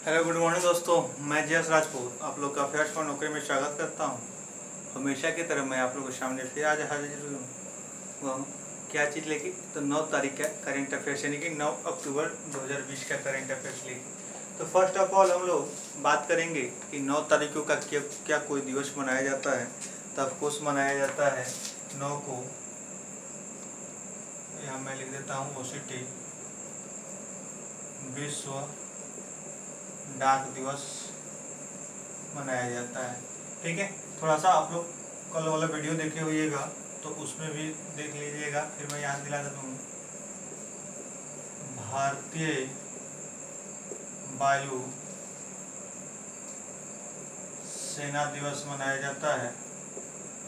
Hello good morning दोस्तों, मैं जयस राजपूत आप लोग का अफेयर्स फॉर नौकरी में स्वागत करता हूं। हमेशा की तरह मैं आप लोगों के सामने फिर आज हाजिर हूँ। वह क्या चीज़ लेके तो 9 तारीख का करेंट अफेयर्स यानी कि 9 अक्टूबर 2020 का करेंट अफेयर्स लेके। तो फर्स्ट ऑफ ऑल हम लोग बात करेंगे कि 9 तारीखों का क्या कोई दिवस मनाया जाता है। तो ऑफकोर्स मनाया जाता है 9 को, यहाँ मैं लिख देता हूँ ओसीटी विश्व डाक दिवस मनाया जाता है। ठीक है, थोड़ा सा आप लोग कल वाला वीडियो देखे होइएगा तो उसमें भी देख लीजिएगा, फिर मैं याद दिला देता हूँ। भारतीय वायु सेना दिवस मनाया जाता है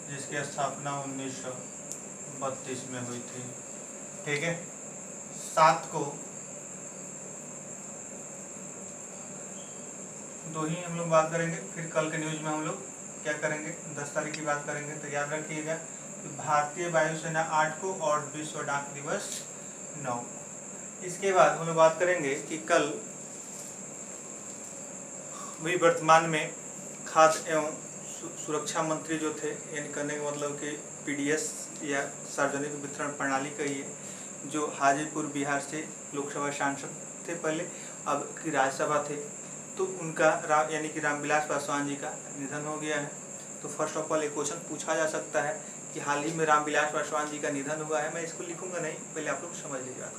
जिसकी स्थापना 1932 में हुई थी। ठीक है, 7 को दो ही हम लोग बात करेंगे, फिर कल के न्यूज में हम लोग क्या करेंगे 10 तारीख की बात करेंगे। तो याद रखिएगा कि भारतीय वायुसेना 8 को और विश्व डाक दिवस 9। इसके बाद हम लोग बात करेंगे कि कल भी वर्तमान में खाद्य एवं सुरक्षा मंत्री जो थे, यानी करने का मतलब कि पीडीएस या सार्वजनिक वितरण प्रणाली कहिए, जो हाजीपुर बिहार से लोकसभा सांसद थे पहले, अब की राज्यसभा थे, तो उनका यानी कि रामविलास पासवान जी का निधन हो गया है। तो फर्स्ट ऑफ ऑल एक क्वेश्चन पूछा जा सकता है कि हाल ही में रामविलास पासवान जी का निधन हुआ है। मैं इसको लिखूंगा नहीं, पहले आप लोग समझ लीजिएगा।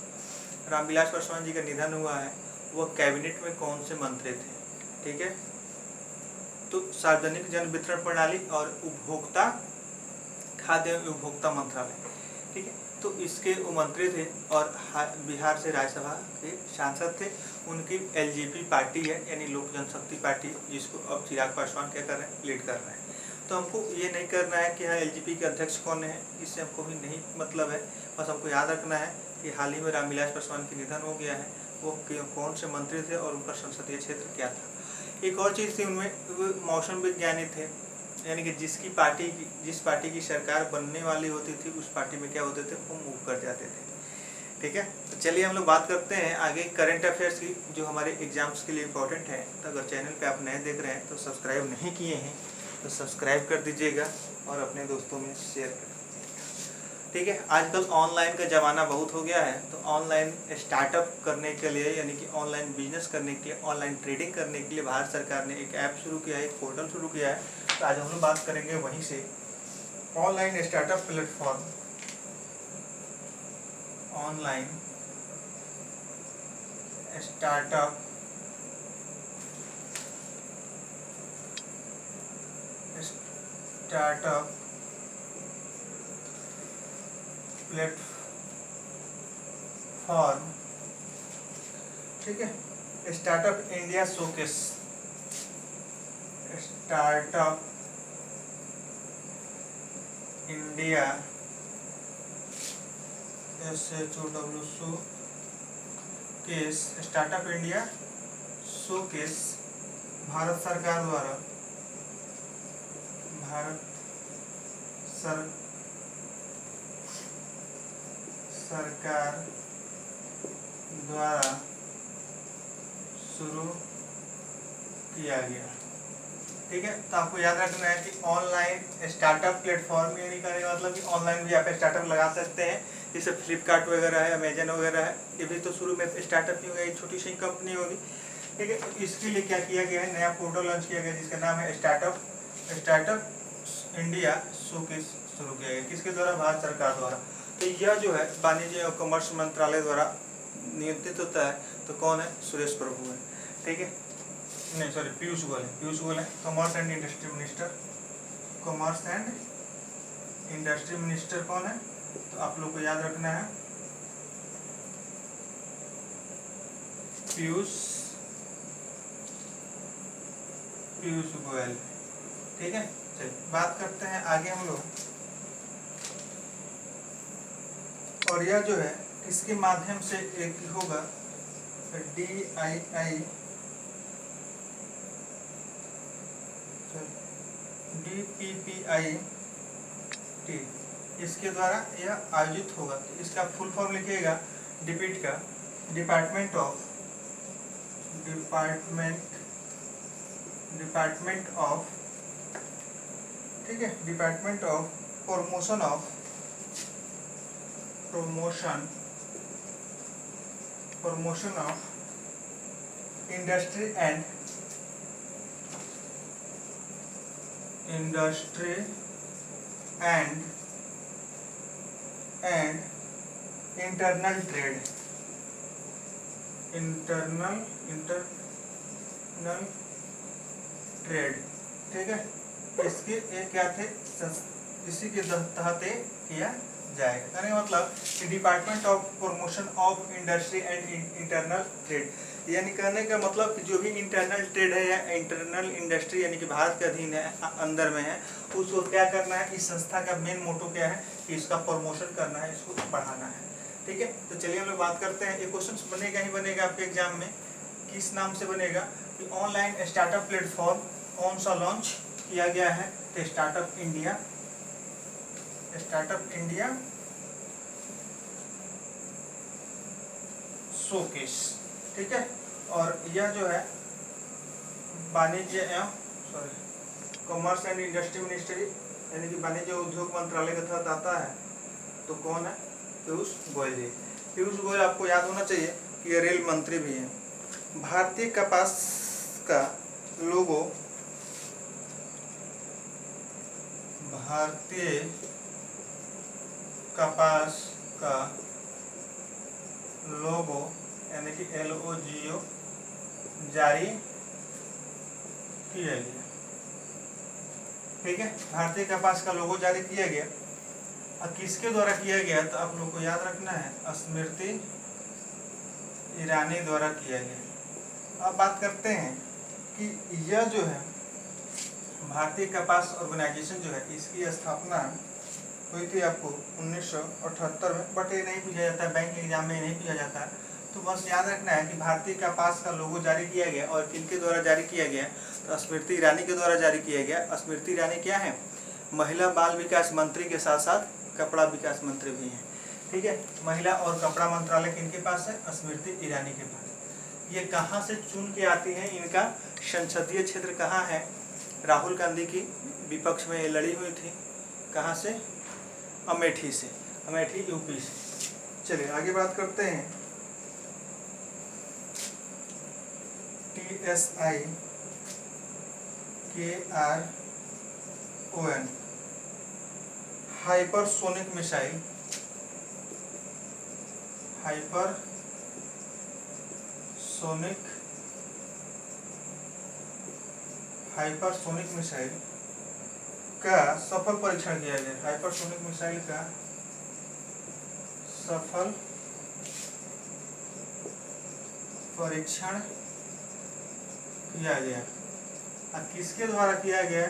रामविलास पासवान जी का निधन हुआ है, वह कैबिनेट में कौन से मंत्री थे? ठीक है, तो सार्वजनिक जन वितरण प्रणाली और उपभोक्ता खाद्य एवं उपभोक्ता मंत्रालय। ठीक है, तो इसके वो मंत्री थे और बिहार से राज्यसभा के सांसद थे। उनकी एलजेपी पार्टी है, यानी लोक जनशक्ति पार्टी, जिसको अब चिराग पासवान क्या कर रहे हैं, लीड कर रहे हैं। तो हमको ये नहीं करना है कि हाँ एलजेपी के अध्यक्ष कौन है, इससे हमको भी नहीं मतलब है। बस हमको याद रखना है कि हाल ही में रामविलास पासवान की निधन हो गया है, वो कौन से मंत्री थे और उनका संसदीय क्षेत्र क्या था। एक और चीज़ थी उनमें, वो मौसम विज्ञानी थे, यानी कि जिस पार्टी की सरकार बनने वाली होती थी उस पार्टी में क्या होते थे, वो मूव कर जाते थे। ठीक है, तो चलिए हम लोग बात करते हैं आगे करंट अफेयर्स की, जो हमारे एग्जाम्स के लिए इम्पोर्टेंट है। तो अगर चैनल पे आप नए देख रहे हैं तो सब्सक्राइब नहीं किए हैं तो सब्सक्राइब कर दीजिएगा और अपने दोस्तों में शेयर कर दीजिएगा। ठीक है, आजकल ऑनलाइन का ज़माना बहुत हो गया है, तो ऑनलाइन स्टार्टअप करने के लिए, यानी कि ऑनलाइन बिजनेस करने के लिए, ऑनलाइन ट्रेडिंग करने के लिए भारत सरकार ने एक ऐप शुरू किया है, एक पोर्टल शुरू किया है। तो आज हम लोग बात करेंगे वहीं से, online startup platform, online startup platform. ठीक है, startup India showcase, startup India SHOW showcase, startup India showcase Bharat सरकार द्वारा शुरू किया गया। ठीक है, तो आपको याद रखना है कि ऑनलाइन स्टार्टअप प्लेटफॉर्म, यानी कहने का मतलब कि ऑनलाइन भी आप स्टार्टअप लगा सकते हैं, जैसे फ्लिपकार्ट वगैरह है, अमेजन वगैरह है, ये भी तो शुरू में स्टार्टअप ही होगा, एक छोटी सी कंपनी होगी। ठीक है, तो इसके लिए क्या किया गया है, नया पोर्टल लॉन्च किया गया जिसका नाम है स्टार्टअप इंडिया शोकेस शुरू किया गया। किसके द्वारा? भारत सरकार द्वारा। तो यह जो है वाणिज्य और कॉमर्स मंत्रालय द्वारा नियंत्रित होता है। तो कौन है? सुरेश प्रभु है। ठीक है, नहीं सॉरी, पीयूष गोयल है, commerce and industry minister. Commerce and industry minister कौन है? तो आप लोग को याद रखना है पीयूष गोयल। ठीक है, चलिए बात करते हैं आगे हम लोग। और यह जो है इसके माध्यम से एक होगा DPPIT, इसके द्वारा यह आयोजित होगा। तो इसका फुल फॉर्म लिखिएगा, डिपिट का डिपार्टमेंट ऑफ डिपार्टमेंट ऑफ, ठीक है, department of promotion of industry and internal trade, ठीक है, इसके एक क्या थे, इसी के तहत किया जाएगा। कहने का मतलब कि department of promotion of industry and internal trade, यानी कहने का मतलब कि जो भी इंटरनल ट्रेड है या इंटरनल इंडस्ट्री यानी कि भारत के अधीन है, अंदर में है, उसको क्या करना है, इस संस्था का मेन मोटो क्या है कि इसका प्रमोशन करना है, इसको बढ़ाना है, ठीक है। तो चलिए हम लोग बात करते हैं, ये क्वेश्चन बनेगा ही बनेगा आपके एग्जाम में, किस नाम से बनेगा कि ऑनलाइन स्टार्टअप प्लेटफॉर्म कौन सा लॉन्च किया गया है, तो स्टार्टअप इंडिया शोकेस, ठीक है। और यह जो है वाणिज्य एवं कॉमर्स एंड इंडस्ट्री मिनिस्ट्री यानी कि वाणिज्य उद्योग मंत्रालय के तहत आता है। तो कौन है, पीयूष गोयल जी। पीयूष गोयल आपको याद होना चाहिए कि ये रेल मंत्री भी हैं। भारतीय कपास का लोगो, भारतीय कपास का लोगो यानी कि LOGO जारी किया गया, ठीक है। भारतीय कपास का लोगो जारी किया गया और किसके द्वारा किया गया, तो आप लोग को याद रखना है, स्मृति ईरानी द्वारा किया गया। अब बात करते हैं कि यह जो है भारतीय कपास ऑर्गेनाइजेशन जो है, इसकी स्थापना हुई थी आपको 1978 में, बट ये नहीं पूछा जाता है, बैंक एग्जाम में नहीं पूछा जाता है, तो बस याद रखना है कि भारतीय कपास का लोगो जारी किया गया और किनके द्वारा जारी किया गया, तो स्मृति ईरानी के द्वारा जारी किया गया। स्मृति ईरानी क्या है, महिला बाल विकास मंत्री के साथ साथ कपड़ा विकास मंत्री भी हैं, ठीक है। महिला और कपड़ा मंत्रालय किनके पास है, स्मृति ईरानी के पास। ये कहाँ से चुन के आती हैं, इनका संसदीय क्षेत्र कहाँ है, राहुल गांधी की विपक्ष में ये लड़ी हुई थी, कहाँ से, अमेठी से, अमेठी यूपी से। चलिए आगे बात करते हैं, TSI KRON hypersonic missile, hypersonic missile का सफल परीक्षण किया गया। हाइपरसोनिक मिसाइल का सफल परीक्षण किया गया और किसके द्वारा किया गया,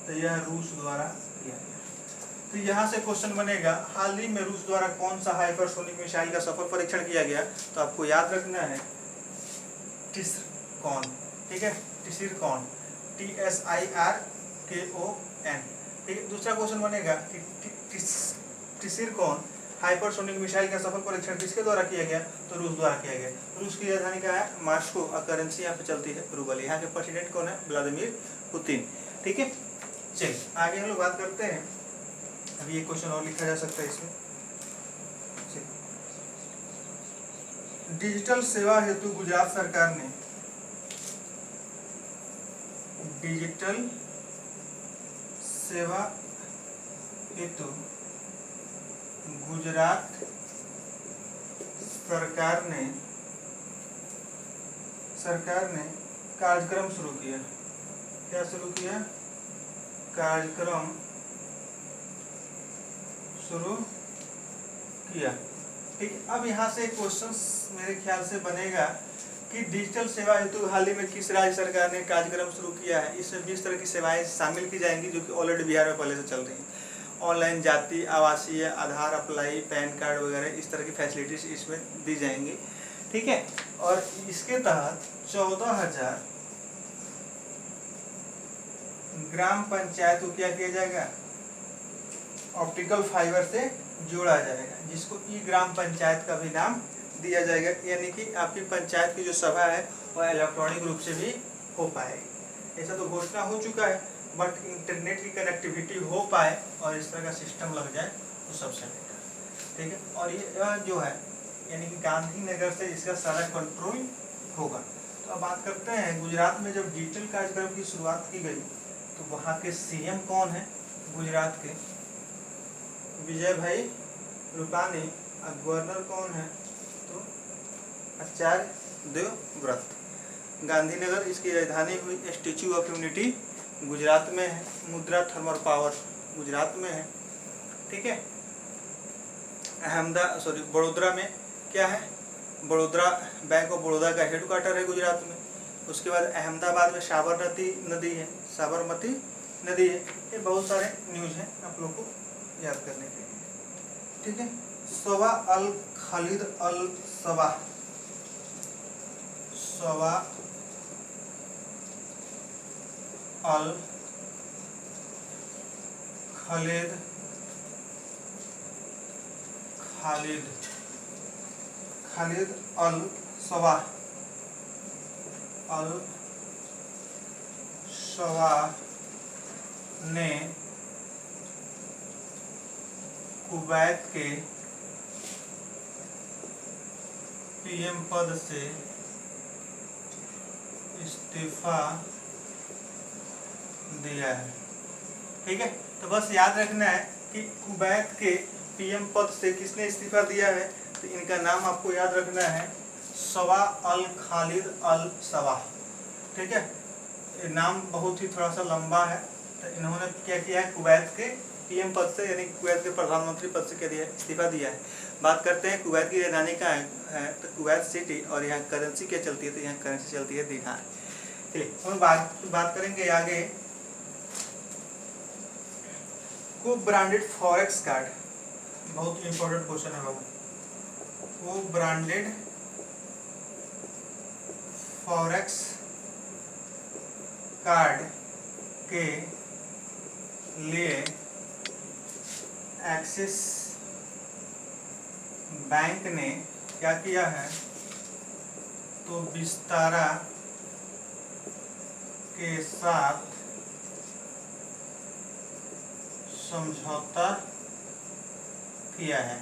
तो यह रूस द्वारा किया गया। तो यहाँ से क्वेश्चन बनेगा, हाल ही में रूस द्वारा कौन सा हाइपरसोनिक मिसाइल का सफल परीक्षण किया गया, तो आपको याद रखना है टिसरकॉन, ठीक है, टिसरकॉन, TSIRKON, ठीक है। दूसरा क्वेश्चन बनेगा कि टिसरकॉन हाइपरसोनिक मिसाइल का सफल परीक्षण किसके द्वारा किया गया, तो रूस द्वारा किया गया। रूस की राजधानी क्या है, मॉस्को, और करेंसी यहाँ पे चलती है रूबल। यहाँ के प्रेसिडेंट कौन है, व्लादिमीर पुतिन, ठीक है। चलिए आगे हम लोग बात करते हैं, अभी ये क्वेश्चन और लिखा जा सकता है इसमें। डिजिटल सेवा हेतु गुजरात सरकार ने डिजिटल सेवा हेतु गुजरात सरकार ने कार्यक्रम शुरू किया। क्या शुरू किया, कार्यक्रम शुरू किया, ठीक। अब यहाँ से क्वेश्चन मेरे ख्याल से बनेगा कि डिजिटल सेवा हेतु हाल ही में किस राज्य सरकार ने कार्यक्रम शुरू किया है। इसमें 20 तरह की सेवाएं शामिल की जाएंगी जो कि ऑलरेडी बिहार में पहले से चल रही हैं। ऑनलाइन जाति, आवासीय, आधार अप्लाई, पैन कार्ड वगैरह इस तरह की फैसिलिटीज इसमें दी जाएंगी, ठीक है। और इसके तहत 14,000 ग्राम पंचायत को क्या किया जाएगा, ऑप्टिकल फाइबर से जोड़ा जाएगा, जिसको ई ग्राम पंचायत का भी नाम दिया जाएगा, यानी कि आपकी पंचायत की जो सभा है वह इलेक्ट्रॉनिक रूप से भी हो पाएगी। ऐसा तो घोषणा हो चुका है, बट इंटरनेट की कनेक्टिविटी हो पाए और इस तरह का सिस्टम लग जाए तो सबसे बेटर, ठीक है। और ये जो है यानी कि गांधीनगर से इसका सारा कंट्रोल होगा। तो अब बात करते हैं गुजरात में जब डिजिटल कार्यक्रम की शुरुआत की गई तो वहाँ के सीएम कौन है गुजरात के, विजय भाई रूपानी, और गवर्नर कौन है तो आचार्य देवव्रत। गांधीनगर इसकी राजधानी हुई, स्टैच्यू ऑफ यूनिटी गुजरात में है, मुद्रा थर्मल पावर गुजरात में है, ठीक है। बड़ोदरा में क्या है, बड़ोदरा बैंक ऑफ बड़ौदा का हेडक्वार्टर है गुजरात में। उसके बाद अहमदाबाद में साबरमती नदी है। ये बहुत सारे न्यूज़ हैं आप लोग को याद करने के लिए, ठीक है। सवा अल खालिद अल सबाह, सवा अल खालिद अल सबाह ने कुवैत के पीएम पद से इस्तीफा दिया है, ठीक है। तो बस याद रखना है कि कुवैत के पीएम पद से किसने इस्तीफा दिया है, तो इनका नाम आपको याद रखना है सवा अल खालिद अल सबाह, ठीक है। ये नाम बहुत ही थोड़ा सा लंबा है। तो इन्होंने क्या किया है, कुवैत के पीएम पद से यानी कुवैत के प्रधानमंत्री पद से क्या दिया है, इस्तीफा दिया है। बात करते हैं कुवैत की राजधानी का है तो कुवैत सिटी, और यहाँ करेंसी क्या चलती है, तो यहाँ करेंसी चलती है दिनार। चलिए हम बात करेंगे आगे को ब्रांडेड फॉरेक्स कार्ड, बहुत इंपॉर्टेंट क्वेश्चन है बाबू। को ब्रांडेड फॉरेक्स कार्ड के लिए एक्सिस बैंक ने क्या किया है, तो विस्तारा के साथ समझौता किया है,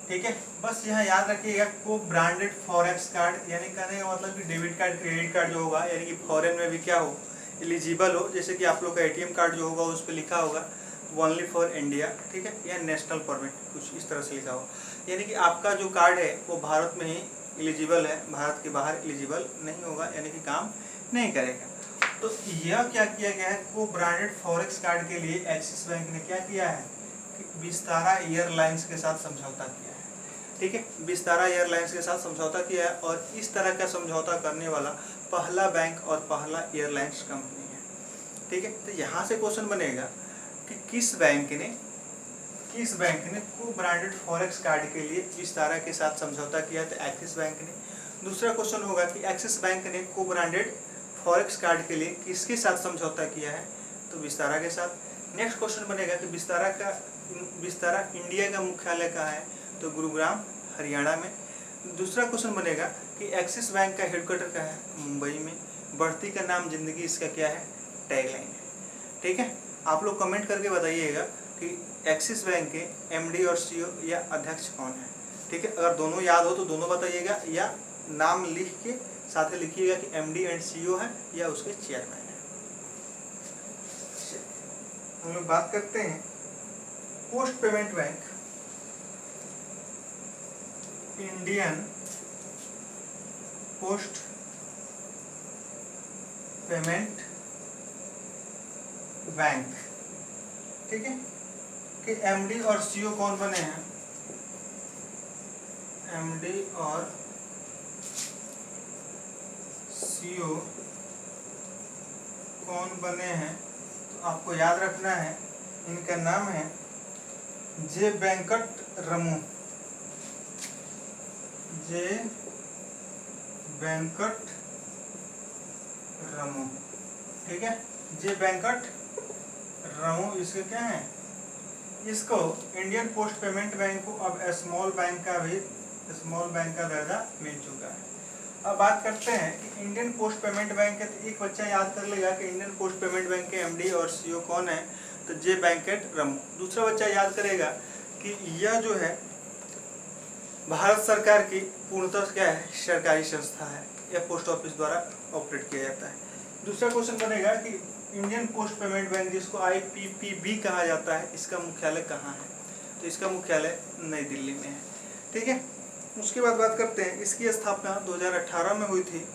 ठीक है। बस यहाँ याद रखिएगा को ब्रांडेड फॉरेक्स कार्ड, यानी कहने का मतलब कि डेबिट कार्ड क्रेडिट कार्ड जो होगा, यानी कि फॉरेन में भी क्या हो, एलिजिबल हो। जैसे कि आप लोग का एटीएम कार्ड जो होगा उस पर लिखा होगा ओनली फॉर इंडिया, ठीक है, या नेशनल परमिट, कुछ इस तरह से लिखा हो। यानी कि आपका जो कार्ड है वो भारत में ही एलिजिबल है, भारत के बाहर एलिजिबल नहीं होगा, यानी कि काम नहीं करेगा। तो यह क्या किया गया है, को ब्रांडेड फॉरेक्स कार्ड के लिए एक्सिस बैंक ने क्या किया है कि विस्तारा एयरलाइंस के साथ समझौता किया है, ठीक है। विस्तारा एयरलाइंस के साथ समझौता किया है, और इस तरह का समझौता करने वाला पहला बैंक और पहला एयरलाइंस कंपनी है, ठीक है। तो यहाँ से क्वेश्चन बनेगा कि किस बैंक ने को ब्रांडेड फॉरेक्स कार्ड के लिए विस्तारा के साथ समझौता किया, तो एक्सिस बैंक ने। दूसरा क्वेश्चन होगा कि एक्सिस बैंक ने को ब्रांडेड फॉरेक्स कार्ड के लिए किसके साथ समझौता किया है, तो विस्तारा के साथ। नेक्स्ट क्वेश्चन बनेगा कि विस्तारा इंडिया का मुख्यालय कहाँ है, तो गुरुग्राम हरियाणा में। दूसरा क्वेश्चन बनेगा कि एक्सिस बैंक का हेडक्वार्टर कहाँ है, मुंबई में। बढ़ती का नाम जिंदगी इसका क्या है, टैगलाइन है, ठीक है। आप लोग कमेंट करके बताइएगा कि एक्सिस बैंक के एमडी और सीईओ या अध्यक्ष कौन है, ठीक है। अगर दोनों याद हो तो दोनों बताइएगा, या नाम लिख के साथ में लिखिएगा कि एमडी एंड सीईओ है या उसके चेयरमैन है। हम लोग बात करते हैं post payment bank, Indian post payment bank, ठीक है, कि एमडी और सीईओ कौन बने हैं, एमडी और सीईओ कौन बने हैं, तो आपको याद रखना है इनका नाम है जे वेंकट रमू, जे वेंकट रमू, ठीक है। जे वेंकट रमू इसके क्या है, इसको इंडियन पोस्ट पेमेंट बैंक को अब स्मॉल बैंक का भी स्मॉल बैंक का दर्जा मिल चुका है। अब बात करते हैं कि इंडियन पोस्ट पेमेंट बैंक है, तो एक बच्चा याद कर लेगा कि इंडियन पोस्ट पेमेंट बैंक के एमडी और सीईओ कौन है, तो जे वेंकट रमन। दूसरा बच्चा याद करेगा कि यह जो है भारत सरकार की पूर्णतः क्या है, सरकारी संस्था है, यह पोस्ट ऑफिस द्वारा ऑपरेट किया जाता है। दूसरा क्वेश्चन बनेगा कि इंडियन पोस्ट पेमेंट बैंक जिसको IPPB कहा जाता है, इसका मुख्यालय कहाँ है, तो इसका मुख्यालय नई दिल्ली में है। ठीक है, उसके बाद बात करते हैं, इसकी स्थापना 2018 में हुई थी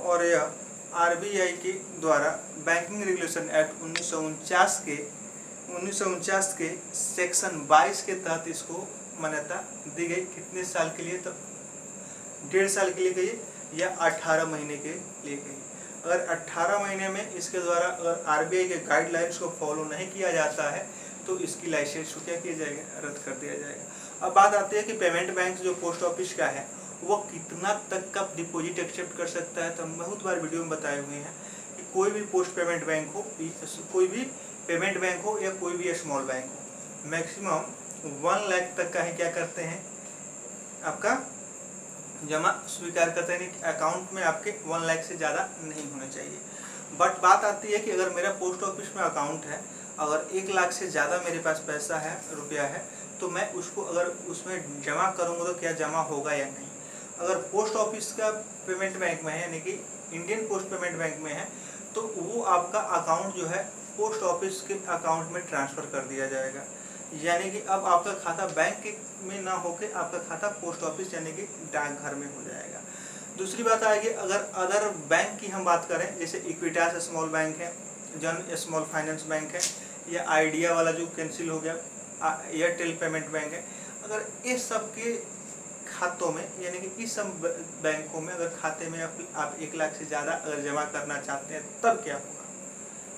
और यह RBI के द्वारा बैंकिंग रेगुलेशन एक्ट 1949 के सेक्शन 22 के तहत इसको मान्यता दी गई। कितने साल के लिए, तो 1.5 साल के लिए गई या 18 महीने के लिए गई। अगर 18 महीने में इसके द्वारा अगर RBI के गाइडलाइंस को फॉलो नहीं किया जाता है तो इसकी लाइसेंस को क्या किया जाएगा, रद्द कर दिया जाएगा। अब बात आती है कि पेमेंट बैंक जो पोस्ट ऑफिस का है वो कितना तक का डिपॉजिट एक्सेप्ट कर सकता है। तो हम बहुत बार वीडियो में बताए हुए हैं कि कोई भी पोस्ट पेमेंट बैंक हो, कोई भी पेमेंट बैंक हो या कोई भी स्मॉल बैंक हो, मैक्सिमम 1 लाख तक का ही क्या करते हैं, आपका जमा स्वीकार करते हैं। अकाउंट में आपके 1 लाख से ज़्यादा नहीं होना चाहिए। बट बात आती है कि अगर मेरा पोस्ट ऑफिस में अकाउंट है, अगर 1 लाख से ज़्यादा मेरे पास पैसा है, रुपया है, तो मैं उसको अगर उसमें जमा करूँगा तो क्या जमा होगा या नहीं। अगर पोस्ट ऑफिस का पेमेंट बैंक में है, यानी कि इंडियन पोस्ट पेमेंट बैंक में है, तो वो आपका अकाउंट जो है पोस्ट ऑफिस के अकाउंट में ट्रांसफ़र कर दिया जाएगा। यानी कि अब आपका खाता बैंक में ना होकर आपका खाता पोस्ट ऑफिस यानी कि डाकघर में हो जाएगा। दूसरी बात आएगी, अगर अदर बैंक की हम बात करें, जैसे इक्विटास स्मॉल बैंक है, जन स्मॉल फाइनेंस बैंक है, या आइडिया वाला जो कैंसिल हो गया, एयरटेल पेमेंट बैंक है, अगर इस सब के खातों में यानी कि इस सब बैंकों में अगर खाते में आप 1 लाख से ज़्यादा अगर जमा करना चाहते हैं तब क्या होगा।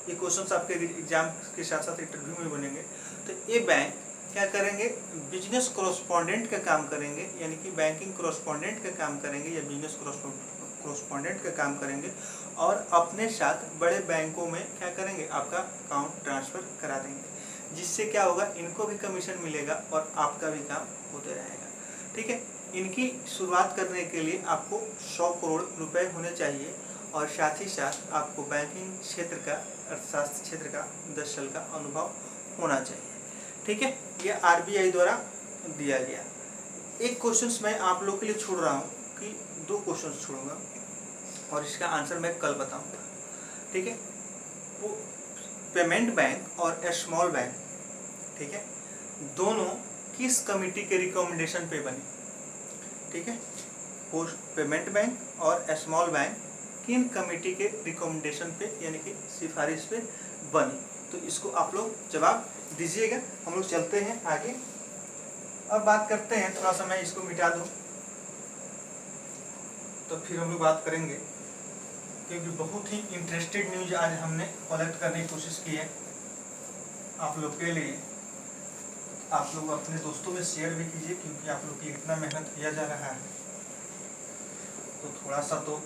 ये क्वेश्चन आपके एग्जाम के साथ साथ इंटरव्यू में बनेंगे। तो ये बैंक क्या करेंगे, बिजनेस कॉरेस्पॉन्डेंट का काम करेंगे, यानी कि बैंकिंग कॉरेस्पॉन्डेंट का काम करेंगे या बिजनेस कॉरेस्पॉन्डेंट का काम करेंगे, और अपने साथ बड़े बैंकों में क्या करेंगे, आपका अकाउंट ट्रांसफ़र करा देंगे, जिससे क्या होगा, इनको भी कमीशन मिलेगा और आपका भी काम होते रहेगा। ठीक है, इनकी शुरुआत करने के लिए आपको 100 करोड़ रुपए होने चाहिए और साथ ही साथ आपको बैंकिंग क्षेत्र का, अर्थशास्त्र क्षेत्र का 10 साल का अनुभव होना चाहिए। ठीक है, ये RBI द्वारा दिया गया। एक क्वेश्चन मैं आप लोग के लिए छोड़ रहा हूँ कि 2 क्वेश्चन छोड़ूंगा और इसका आंसर मैं कल बताऊंगा। ठीक है, वो पेमेंट बैंक और स्मॉल बैंक, ठीक है, दोनों किस कमिटी के रिकमेंडेशन पे बने। ठीक है, पोस्ट पेमेंट बैंक और स्मॉल बैंक किन कमेटी के रिकमेंडेशन पे यानी कि सिफारिश पे बनी, तो इसको आप लोग जवाब दीजिएगा। हम लोग चलते हैं आगे। अब बात करते हैं, थोड़ा सा मैं इसको मिटा दूं तो फिर हम लोग बात करेंगे, क्योंकि बहुत ही इंटरेस्टेड न्यूज आज हमने कलेक्ट करने की कोशिश की है आप लोग के लिए। आप लोग अपने दोस्तों में शेयर भी कीजिए, क्योंकि आप लोग की इतना मेहनत किया जा रहा है तो थोड़ा सा तो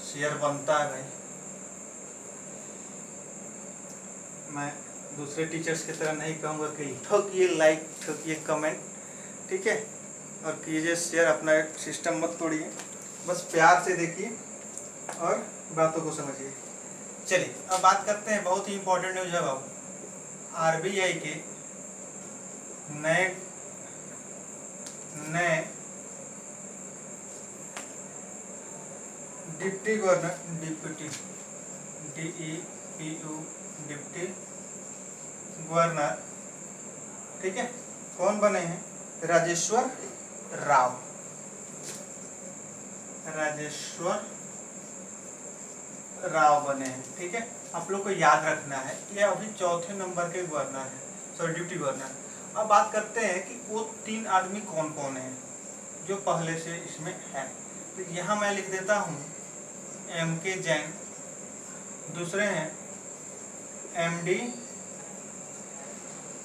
शेयर बनता है भाई। मैं दूसरे टीचर्स की तरह नहीं कहूँगा कि ठोकिए लाइक, ठोकिए कमेंट, ठीक है, और कीजिए शेयर। अपना सिस्टम मत तोड़िए, बस प्यार से देखिए और बातों को समझिए। चलिए अब बात करते हैं, बहुत ही इम्पोर्टेंट न्यूज है बाबू। RBI के नए deputy governor, deputy DEPU deputy governor, ठीक है, कौन बने हैं, राजेश्वर राव बने हैं। ठीक है, आप लोग को याद रखना है ये अभी 4थे नंबर के गवर्नर है, सॉरी डिप्टी गवर्नर। अब बात करते हैं कि वो 3 आदमी कौन कौन हैं जो पहले से इसमें है। तो यहाँ मैं लिख देता हूँ MK जैन, दूसरे हैं MD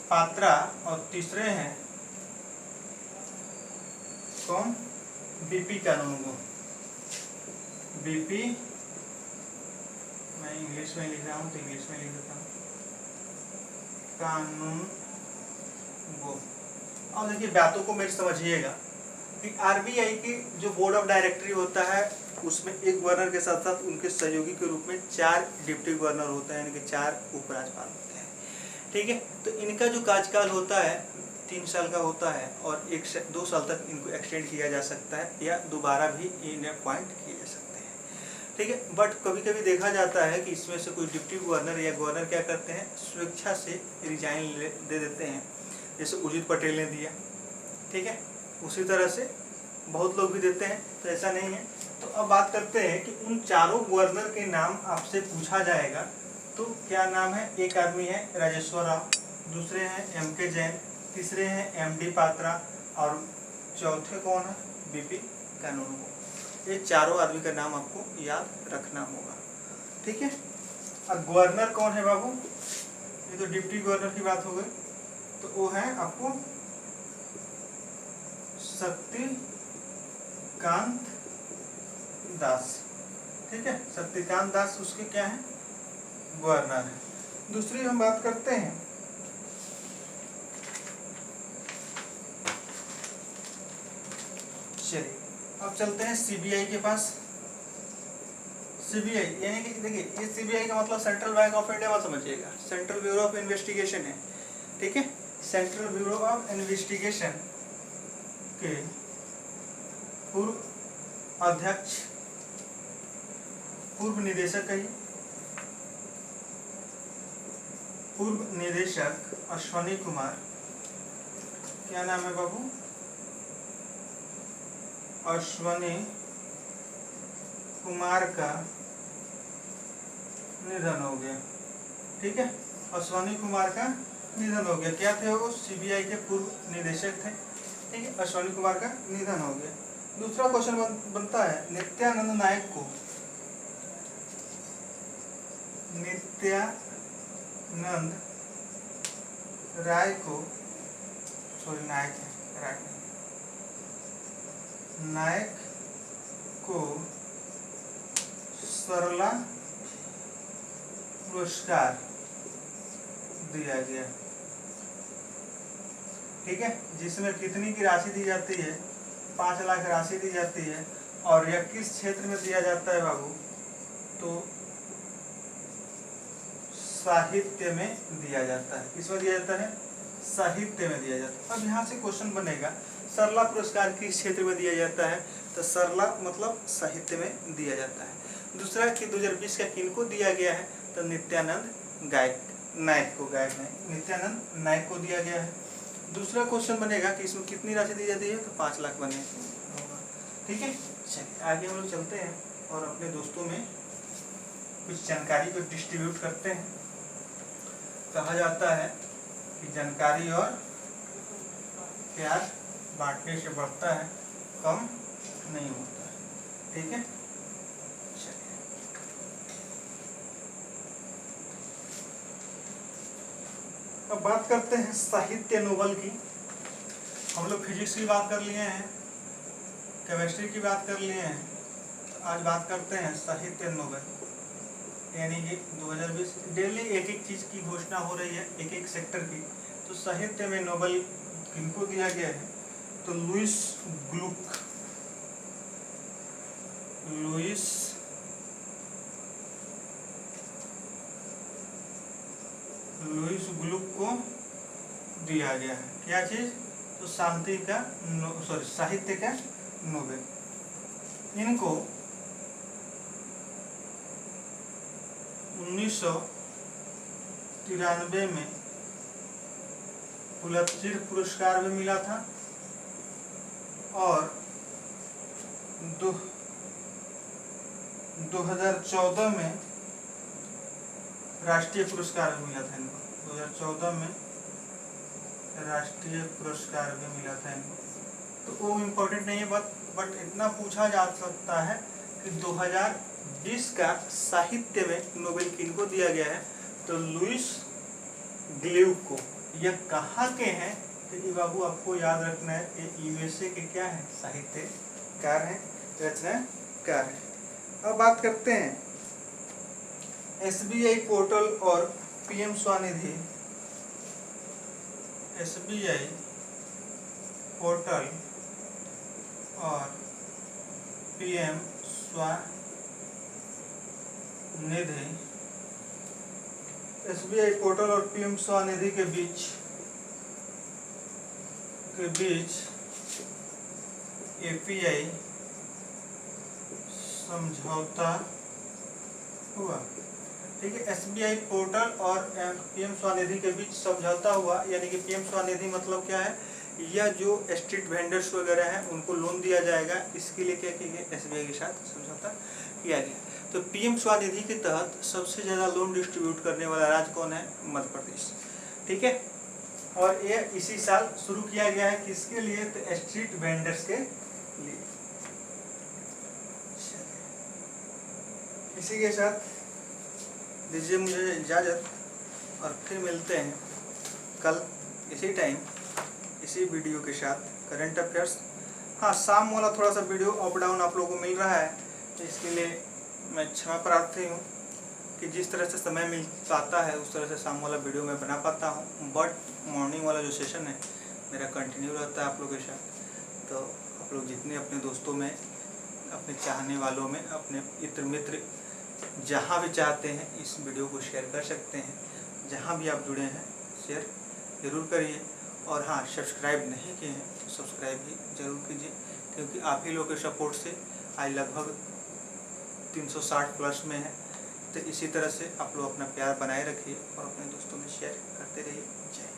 पात्रा और तीसरे हैं कौन, BP कानूनगो। BP मैं इंग्लिश में लिख रहा हूँ तो इंग्लिश में लिख देता हूँ, कानूनगो। और देखिए बातों को मेरे समझिएगा, कि आरबीआई की जो बोर्ड ऑफ डायरेक्टरी होता है उसमें एक गवर्नर के साथ साथ उनके सहयोगी के रूप में 4 डिप्टी गवर्नर होते हैं, यानी कि 4 उपराज्यपाल होते हैं। ठीक है, तो इनका जो कार्यकाल होता है 3 साल का होता है और 2 साल तक इनको एक्सटेंड किया जा सकता है या दोबारा भी इन्हें अपॉइंट किए जा सकते हैं। ठीक है, बट कभी कभी देखा जाता है कि इसमें से कोई डिप्टी गवर्नर या गवर्नर क्या करते हैं, स्वेच्छा से रिजाइन दे देते हैं, जैसे उर्जित पटेल ने दिया। ठीक है, उसी तरह से बहुत लोग भी देते हैं, तो ऐसा नहीं है। तो अब बात करते हैं कि उन चारों गवर्नर के नाम आपसे पूछा जाएगा, तो क्या नाम है। एक आदमी है राजेश्वर राव, दूसरे हैं MK जैन, तीसरे हैं MD पात्रा और चौथे कौन है, BP कानूनगो। ये चारों आदमी का नाम आपको याद रखना होगा। ठीक है, अब गवर्नर कौन है बाबू, ये तो डिप्टी गवर्नर की बात हो गई, तो वो है आपको शक्तिकांत दास। ठीक है, शक्तिकांत दास उसके क्या है, गवर्नर है। दूसरी हम बात करते हैं चलिए अब चलते हैं CBI के पास। CBI यानी कि देखिए, ये CBI का मतलब सेंट्रल बैंक ऑफ इंडिया मत समझिएगा, सेंट्रल ब्यूरो ऑफ इन्वेस्टिगेशन है। ठीक है, सेंट्रल ब्यूरो ऑफ इन्वेस्टिगेशन के पूर्व अध्यक्ष, पूर्व निदेशक कहिए, पूर्व निदेशक अश्वनी कुमार, क्या नाम है बाबू, अश्वनी कुमार का निधन हो गया। ठीक है, अश्वनी कुमार का निधन हो गया। क्या थे वो, CBI के पूर्व निदेशक थे। ठीक है, अश्वनी कुमार का निधन हो गया। दूसरा क्वेश्चन बनता है, नित्यानंद नायक को, नित्यानंद राय को, सॉरी नायक है, राय नहीं, नायक को सरला पुरस्कार दिया गया। ठीक है, जिसमें कितनी की राशि दी जाती है, 5 लाख राशि दी जाती है, और यह किस क्षेत्र में दिया जाता है बाबू, तो साहित्य में दिया जाता है। किसमें दिया जाता है, साहित्य में दिया जाता है। अब यहाँ से क्वेश्चन बनेगा, सरला पुरस्कार किस क्षेत्र में दिया जाता है, तो सरला मतलब साहित्य में दिया जाता है। दूसरा कि 2020 का किनको दिया गया है, तो नित्यानंद नायक को, गायक नहीं, नित्यानंद नायक को दिया गया है। दूसरा क्वेश्चन बनेगा कि इसमें कितनी राशि दी जाती है, तो 5 लाख बने होगा। ठीक है, चलिए आगे हम लोग चलते हैं और अपने दोस्तों में कुछ जानकारी को डिस्ट्रीब्यूट करते हैं। कहा जाता है कि जानकारी और प्यार बांटने से बढ़ता है, कम नहीं होता है। ठीक है, चलिए अब बात करते हैं साहित्य नोबेल की। हम लोग फिजिक्स की बात कर लिए हैं, केमिस्ट्री की बात कर लिए हैं, तो आज बात करते हैं साहित्य नोबेल, यानी कि 2020 डेली एक एक चीज़ की घोषणा हो रही है, एक एक सेक्टर की। तो साहित्य में नोबेल किनको दिया गया है, तो लुइस ग्लुक को दिया गया है। क्या चीज़, तो शांति का साहित्य का नोबेल। इनको 1993 में पुलित्जर पुरस्कार भी मिला था और 2014 में राष्ट्रीय पुरस्कार भी मिला था इनको। 2014 में राष्ट्रीय पुरस्कार भी मिला था इनको। तो वो इम्पोर्टेंट नहीं है, बट इतना पूछा जा सकता है कि 2020 का साहित्य में नोबेल किनको दिया गया है, तो लुइस ग्लुक को। यह कहाँ के हैं, तो ये बाबू आपको याद रखना है, ये USA के क्या है, साहित्यकार हैं, रचनाकार हैं। अब बात करते हैं SBI पोर्टल और PM स्वनिधि। SBI पोर्टल और पीएम स्वनिधि, एसबीआई पोर्टल और पीएम स्वनिधि के बीच एपीआई समझौता हुआ। ठीक है, एसबीआई पोर्टल और पीएम स्वनिधि के बीच समझौता हुआ, यानी कि पीएम स्वनिधि मतलब क्या है, या जो स्ट्रीट वेंडर्स वगैरह हैं उनको लोन दिया जाएगा, इसके लिए क्या किया गया, एसबीआई के साथ समझौता किया गया। तो पीएम स्वनिधि के तहत सबसे ज़्यादा लोन डिस्ट्रीब्यूट करने वाला राज्य कौन है, मध्य प्रदेश। ठीक है, और ये इसी साल शुरू किया गया है, किसके लिए, तो स्ट्रीट वेंडर्स के लिए। इसी के साथ दीजिए मुझे इजाज़त, और फिर मिलते हैं कल इसी टाइम इसी वीडियो के साथ, करंट अफेयर्स। हाँ, शाम वाला थोड़ा सा वीडियो अप डाउन आप लोगों को मिल रहा है, तो इसके लिए मैं क्षमा प्रार्थी हूँ कि जिस तरह से समय मिल पाता है उस तरह से शाम वाला वीडियो मैं बना पाता हूँ, बट मॉर्निंग वाला जो सेशन है मेरा कंटिन्यू रहता है आप लोगों के साथ। तो आप लोग जितने अपने दोस्तों में, अपने चाहने वालों में, अपने इत्र मित्र जहाँ भी चाहते हैं इस वीडियो को शेयर कर सकते हैं। जहाँ भी आप जुड़े हैं शेयर ज़रूर करिए, और हाँ, सब्सक्राइब नहीं किए हैं तो सब्सक्राइब भी ज़रूर कीजिए, क्योंकि आप ही लोगों के सपोर्ट से आज लगभग 360 प्लस में है। तो इसी तरह से आप लोग अपना प्यार बनाए रखिए और अपने दोस्तों में शेयर करते रहिए। जय हिंद।